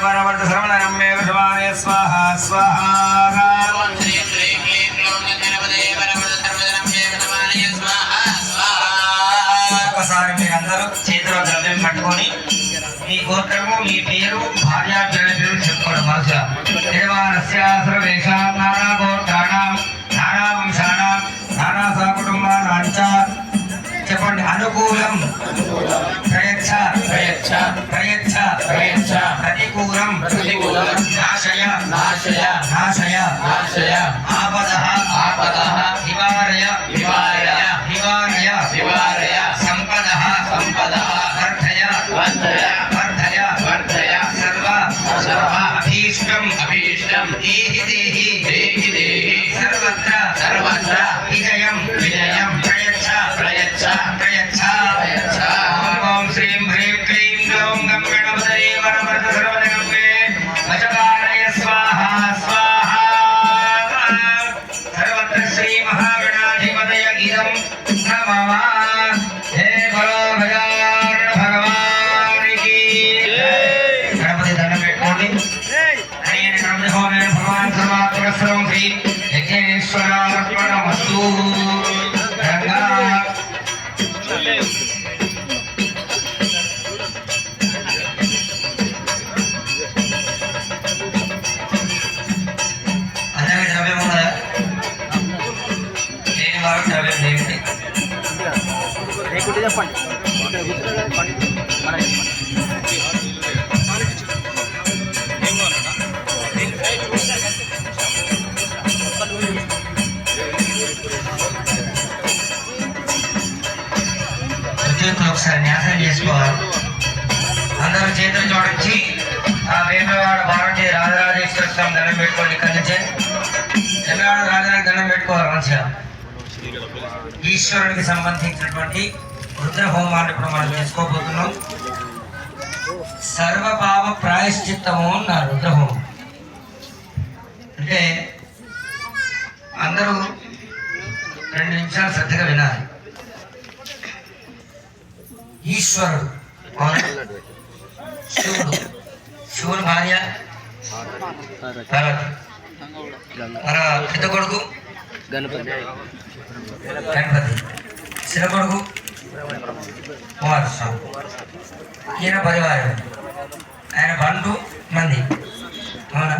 వరవర్త శ్రవణం మే విషమానే స్వాహ స్వాహ ఒకసారి మీరందరూ చేతిలో ద్రవ్యం పట్టుకొని మీ గోత్రము మీ పేరు భార్య పిల్లల పేరు చెప్పుకోవడం మనసులో నిర్వాణస్యాసర్వేషాం నానా గోత్రాణం నానా వంశానాం నానా సకుటుంబానాం చ చెప్పండి అనుకూలం ప్రయచ్చ ప్రయచ్చ ప్రయచ్చ ప్రయచ్చ ప్రతికూలం ప్రతికూలం నాశయ నాశయ నాశయ నాశయ ఆపదః ఆపదః నివారయ నివారయ నివారయ నివారయ సంపదః సంపదః వర్ధయ వర్ధయ వర్ధయ వర్ధయ సర్వ సర్వ అభీష్టం అభీష్టం దేహి దేహి దేహి దేహి సర్వత్ర సర్వత్ర విజయం విజయం ప్రయచ్చ ప్రయచ్చ ప్రయచ్చ ప్రయచ్చ ఓం శ్రీం హ్రీం క్లీం గ్లౌం గం గణపతయే వరవర్త సర్వజగమే వచకారయ స్వాహ స్వాహ సర్వత్ర శ్రీ మహాగణాధిపతయ ఇదం నమః హే బలో గజానన భగవానికి గణపతి దండం పెట్టుకోండి హరేన గణపతి హోమేన భగవాన్ సర్వాత్మక సర్వం శ్రీ యజ్ఞేశ్వరార్పణమస్తు గంగా అందరికీ ద్రవ్యం ఉన్నదా లేని వారు ద్రవ్యం లేనిది చేతులు ఒకసారి న్యాసం చేసుకోవాలి అందరూ చేతులు జోడించి ఆ వేమవాడ భారతీయ రాజరాజేశ్వర స్వామి దండం పెట్టుకోండి ఇక్కడి నుంచే వేమవాడ రాజరాజు దండం పెట్టుకోవాలి మంచిగా ఈశ్వరుడికి సంబంధించినటువంటి రుద్ర హోమాన్ని ఇప్పుడు మనం చేసుకోబోతున్నాం సర్వపాప ప్రాయశ్చిత్తము అన్నారు రుద్రహోమం అంటే అందరూ 2 నిమిషాలు శ్రద్ధగా వినాలి ఈశ్వరుడు శివుడు శివుని భార్య పార్వతి మన పెద్ద కొడుకు గణపతి చిన్న కొడుకు కుమారస్వామి ఈయన పరివారం ఆయన 12 మంది అవునా